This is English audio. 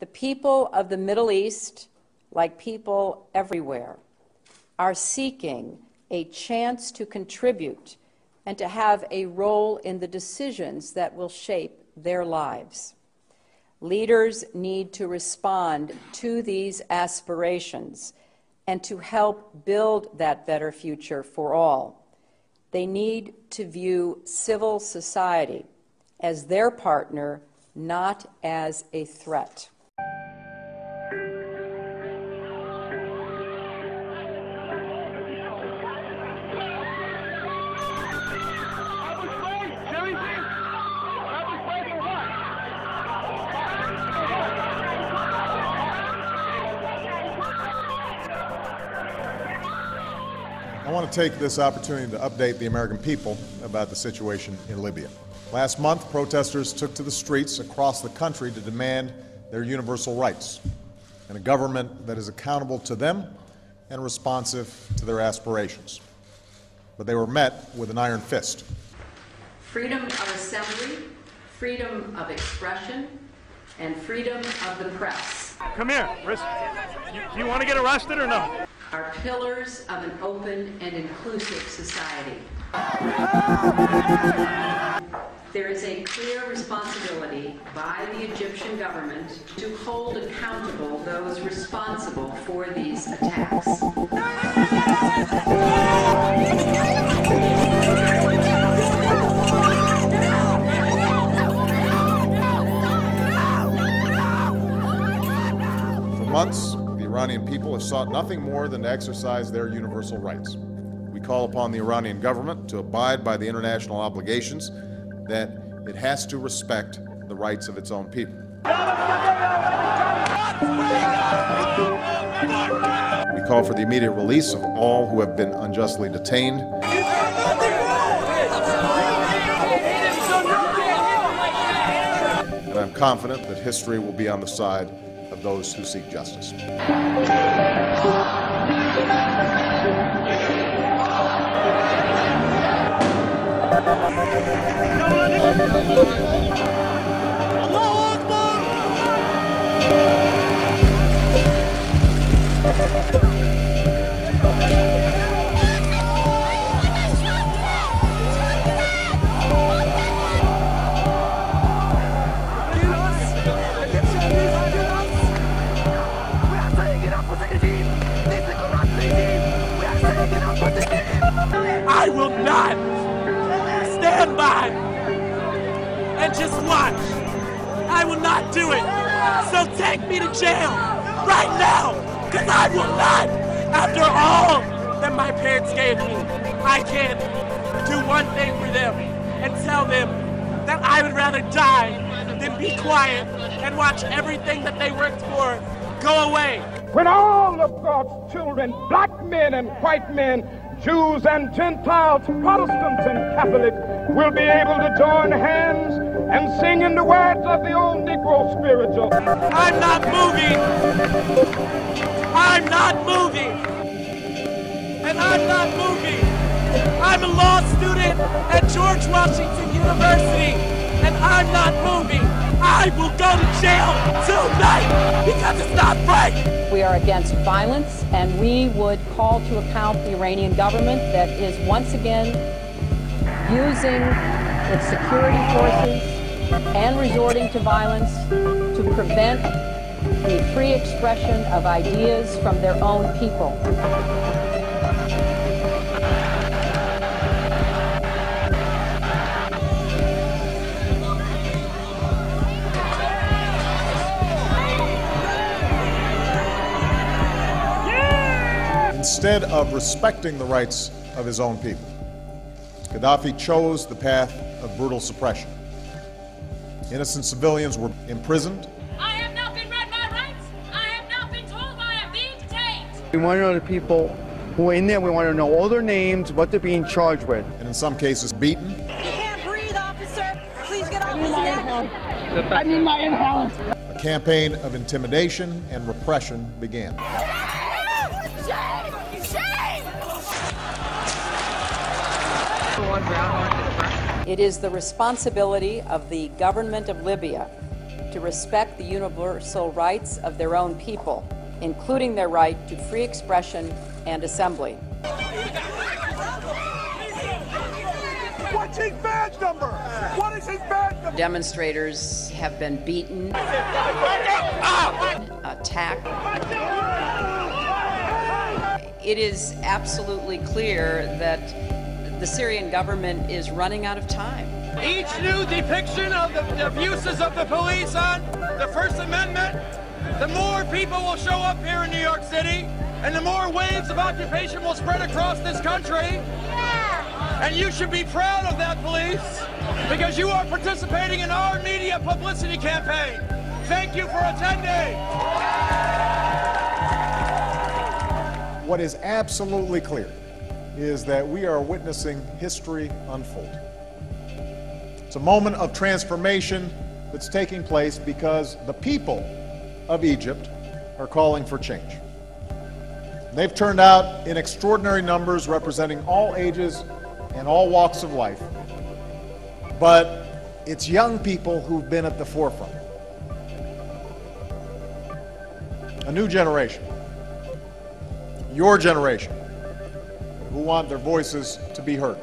The people of the Middle East, like people everywhere, are seeking a chance to contribute and to have a role in the decisions that will shape their lives. Leaders need to respond to these aspirations and to help build that better future for all. They need to view civil society as their partner, not as a threat. I want to take this opportunity to update the American people about the situation in Libya. Last month, protesters took to the streets across the country to demand their universal rights and a government that is accountable to them and responsive to their aspirations. But they were met with an iron fist. Freedom of assembly, freedom of expression, and freedom of the press. Come here, you want to get arrested or no? Are pillars of an open and inclusive society. There is a clear responsibility by the Egyptian government to hold accountable those responsible for these attacks. For months, the Iranian people have sought nothing more than to exercise their universal rights. We call upon the Iranian government to abide by the international obligations that it has to respect the rights of its own people. We call for the immediate release of all who have been unjustly detained. And I'm confident that history will be on the side of those who seek justice. I will not stand by and just watch. I will not do it. So take me to jail right now, because I will not. After all that my parents gave me, I can't do one thing for them and tell them that I would rather die than be quiet and watch everything that they worked for go away. When all of God's children, black men and white men, Jews and Gentiles, Protestants and Catholics, will be able to join hands and sing in the words of the old Negro spiritual. I'm not moving. I'm not moving. And I'm not moving. I'm a law student at George Washington University, and I'm not moving. I will go to jail tonight because it's not right. We are against violence, and we would call to account the Iranian government that is once again using its security forces and resorting to violence to prevent the free expression of ideas from their own people. Instead of respecting the rights of his own people, Gaddafi chose the path of brutal suppression. Innocent civilians were imprisoned. I have not been read my rights. I have not been told why I'm being detained. We want to know the people who are in there. We want to know all their names, what they're being charged with. And in some cases beaten. You can't breathe, officer. Please get off his neck. I need my inhalant. A campaign of intimidation and repression began. It is the responsibility of the government of Libya to respect the universal rights of their own people, including their right to free expression and assembly. What's his badge number? What is his badge number? Demonstrators have been beaten, attacked. It is absolutely clear that the Syrian government is running out of time. Each new depiction of the abuses of the police on the First Amendment, the more people will show up here in New York City, and the more waves of occupation will spread across this country. And you should be proud of that, police, because you are participating in our media publicity campaign. Thank you for attending. What is absolutely clear is that we are witnessing history unfold. It's a moment of transformation that's taking place because the people of Egypt are calling for change. They've turned out in extraordinary numbers, representing all ages and all walks of life. But it's young people who've been at the forefront. A new generation, your generation, who want their voices to be heard.